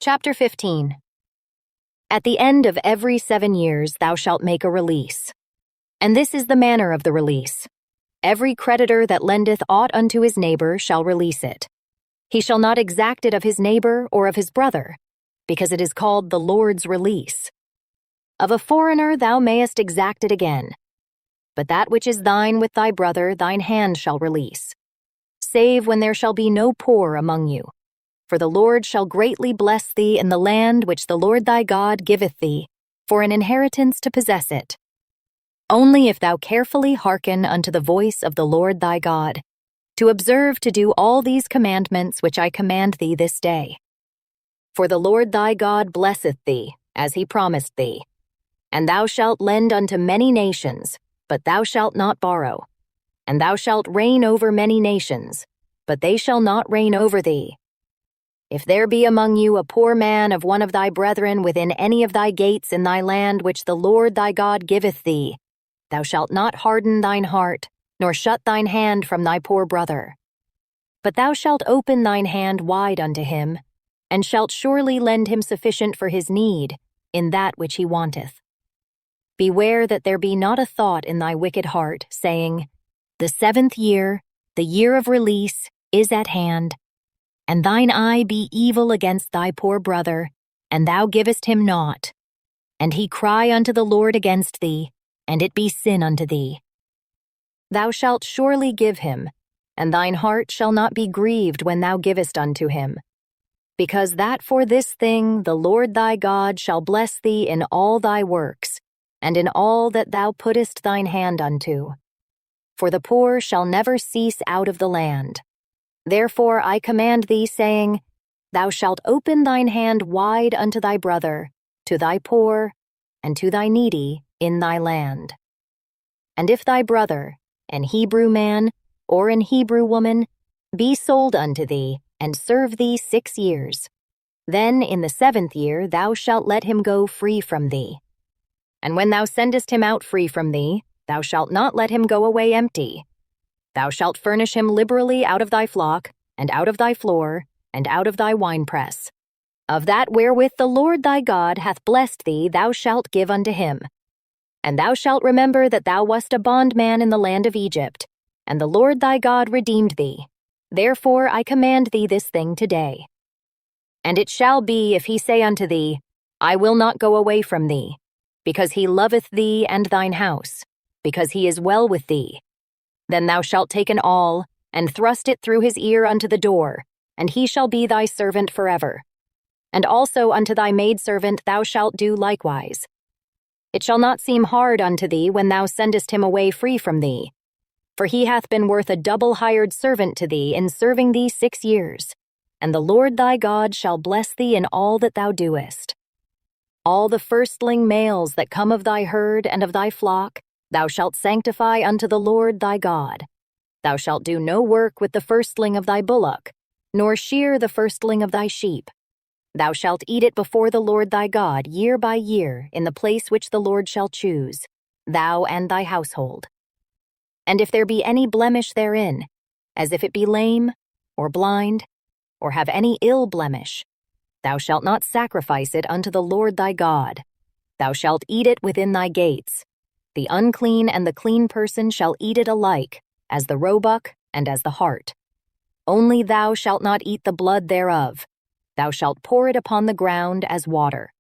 Chapter 15. At the end of every 7 years thou shalt make a release. And this is the manner of the release. Every creditor that lendeth aught unto his neighbor shall release it. He shall not exact it of his neighbor or of his brother, because it is called the Lord's release. Of a foreigner thou mayest exact it again. But that which is thine with thy brother thine hand shall release, save when there shall be no poor among you. For the Lord shall greatly bless thee in the land which the Lord thy God giveth thee, for an inheritance to possess it. Only if thou carefully hearken unto the voice of the Lord thy God, to observe to do all these commandments which I command thee this day. For the Lord thy God blesseth thee, as he promised thee. And thou shalt lend unto many nations, but thou shalt not borrow. And thou shalt reign over many nations, but they shall not reign over thee. If there be among you a poor man of one of thy brethren within any of thy gates in thy land which the Lord thy God giveth thee, thou shalt not harden thine heart, nor shut thine hand from thy poor brother. But thou shalt open thine hand wide unto him, and shalt surely lend him sufficient for his need in that which he wanteth. Beware that there be not a thought in thy wicked heart, saying, The 7th year, the year of release, is at hand, and thine eye be evil against thy poor brother, and thou givest him naught. And he cry unto the Lord against thee, and it be sin unto thee. Thou shalt surely give him, and thine heart shall not be grieved when thou givest unto him. Because that for this thing the Lord thy God shall bless thee in all thy works, and in all that thou puttest thine hand unto. For the poor shall never cease out of the land. Therefore I command thee, saying, Thou shalt open thine hand wide unto thy brother, to thy poor, and to thy needy in thy land. And if thy brother, an Hebrew man, or an Hebrew woman, be sold unto thee, and serve thee 6 years, then in the 7th year thou shalt let him go free from thee. And when thou sendest him out free from thee, thou shalt not let him go away empty. Thou shalt furnish him liberally out of thy flock, and out of thy floor, and out of thy winepress. Of that wherewith the Lord thy God hath blessed thee thou shalt give unto him. And thou shalt remember that thou wast a bondman in the land of Egypt, and the Lord thy God redeemed thee. Therefore I command thee this thing today. And it shall be, if he say unto thee, I will not go away from thee, because he loveth thee and thine house, because he is well with thee, then thou shalt take an awl, and thrust it through his ear unto the door, and he shall be thy servant forever. And also unto thy maidservant thou shalt do likewise. It shall not seem hard unto thee when thou sendest him away free from thee, for he hath been worth a double hired servant to thee in serving thee 6 years, and the Lord thy God shall bless thee in all that thou doest. All the firstling males that come of thy herd and of thy flock thou shalt sanctify unto the Lord thy God. Thou shalt do no work with the firstling of thy bullock, nor shear the firstling of thy sheep. Thou shalt eat it before the Lord thy God year by year in the place which the Lord shall choose, thou and thy household. And if there be any blemish therein, as if it be lame, or blind, or have any ill blemish, thou shalt not sacrifice it unto the Lord thy God. Thou shalt eat it within thy gates. The unclean and the clean person shall eat it alike, as the roebuck and as the hart. Only thou shalt not eat the blood thereof. Thou shalt pour it upon the ground as water.